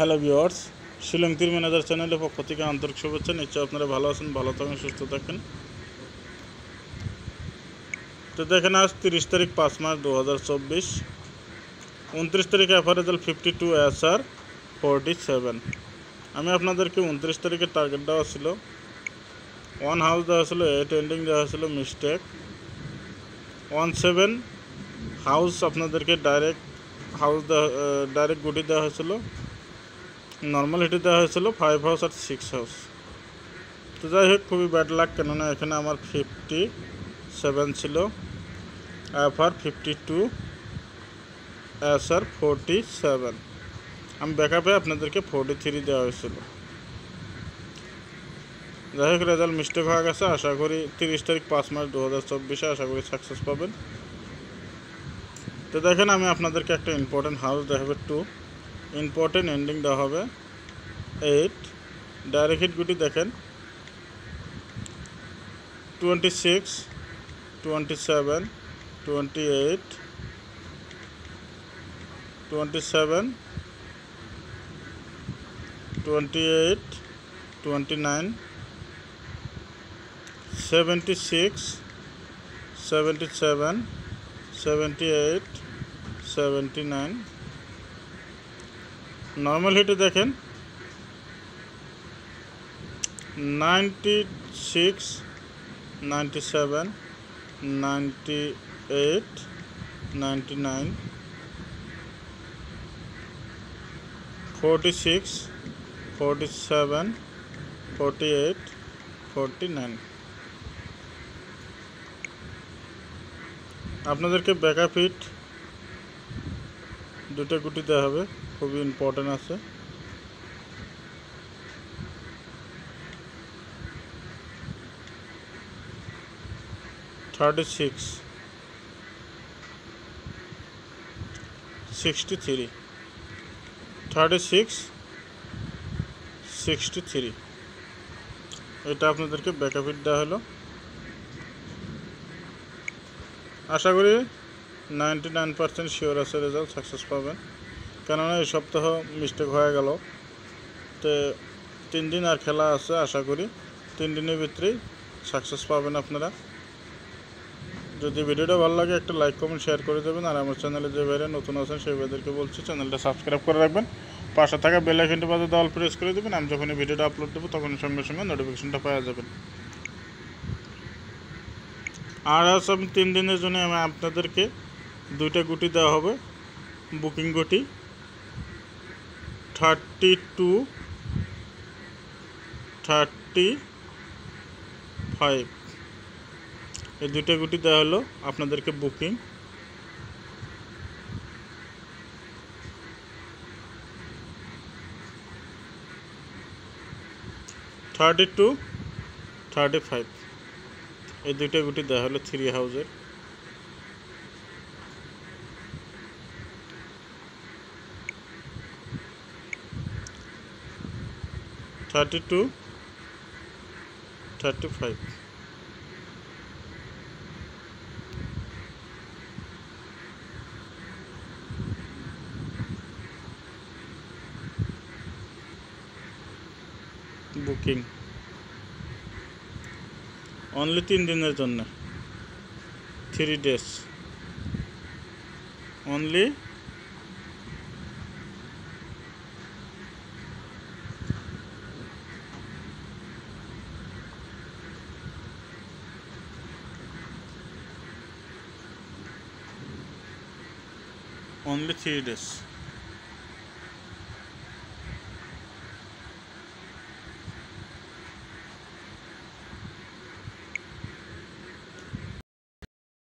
Hello viewers, Shillong তীর manager চ্যানেলের পক্ষ থেকে আন্তরিক শুভেচ্ছা। নিশ্চয়ই আপনারা ভালো আছেন, ভালো থাকেন, সুস্থ থাকেন। তো দেখেন, আজ 30 তারিখ 5 মার্চ 2024, 29 তারিখ অ্যাভারেজাল 52 SR 47। আমি আপনাদেরকে 29 তারিখের টার্গেট দেওয়া ছিল, 1 হাউস দেওয়া ছিল, 8 এন্ডিং দেওয়া ছিল, মিস্টেক 17 হাউস আপনাদেরকে ডাইরেক্ট গুটি দেওয়া হয়েছিল, নর্মাল হিটে দেওয়া হয়েছিল 5 হাউস আর 6 হাউস। তো যাই হোক, খুবই ব্যাড লাক, কেননা এখানে আমার 57 ছিল, FR 52, SR 47। আমি ব্যাকআপে আপনাদেরকে 43 দেওয়া হয়েছিল। যাই হোক, রেজাল্ট মিস্টেক হয়ে গেছে। আশা করি 30 তারিখ 5 মার্চ 2024 আশা করি সাকসেস পাবেন। তো দেখেন, আমি আপনাদেরকে একটা ইম্পর্টেন্ট হাউস দেখাবে 2, ইম্পর্টেন্ট এন্ডিং দেওয়া হবে 8, ডাইরেক্ট হিট গুটি দেখেন 26, 27, 28, 27, 28, 29, 76, 77, 78, 79। নর্মাল হিটে দেখেন 96, 97, 98, 99, 46, 47, 48, 49। আপনাদেরকে ব্যাকআপ হিট দুটো গুটি দেওয়া হবে, খুবই ইম্পর্টেন্ট আছে। Thirty six, 63, 36, 63। এটা আপনাদেরকে ব্যাকআপ হিট দেওয়া হলো। আশা করি 99% শিওর আছে রেজাল্ট সাকসেস পাবেন, কেননা এই সপ্তাহ মিস্টেক হয়ে গেল। তো 3 দিন আর খেলা আছে, আশা করি 3 দিনের ভিতরেই সাকসেস পাবেন আপনারা। যদি ভিডিওটা ভালো লাগে একটা লাইক কমেন্ট শেয়ার করে দেবেন। আর আমার চ্যানেলে যে ভাইরা নতুন আছেন সেই ভাইদেরকে বলছি চ্যানেলটা সাবস্ক্রাইব করে রাখবেন, পাশে থাকা বেল আইকনটি বাজে অল প্রেস করে দেবেন। আমি যখনই ভিডিওটা আপলোড দেবো তখন সঙ্গে সঙ্গে নোটিফিকেশনটা পাওয়া যাবেন। আর আজ আমি 3 দিনের জন্য আমি আপনাদেরকে 2টা গুটি দেওয়া হবে, বুকিং গুটি 32, 35। এই 2টা গুটি দেওয়া হলো আপনাদেরকে বুকিং। থার্টি টু, 35, এই 2টা গুটি দেওয়া হলো 3 হাউসের। Thirty two, 35। বুকিং অনলি 3 দিনের জন্য, 3 days অনলি। only 3 days।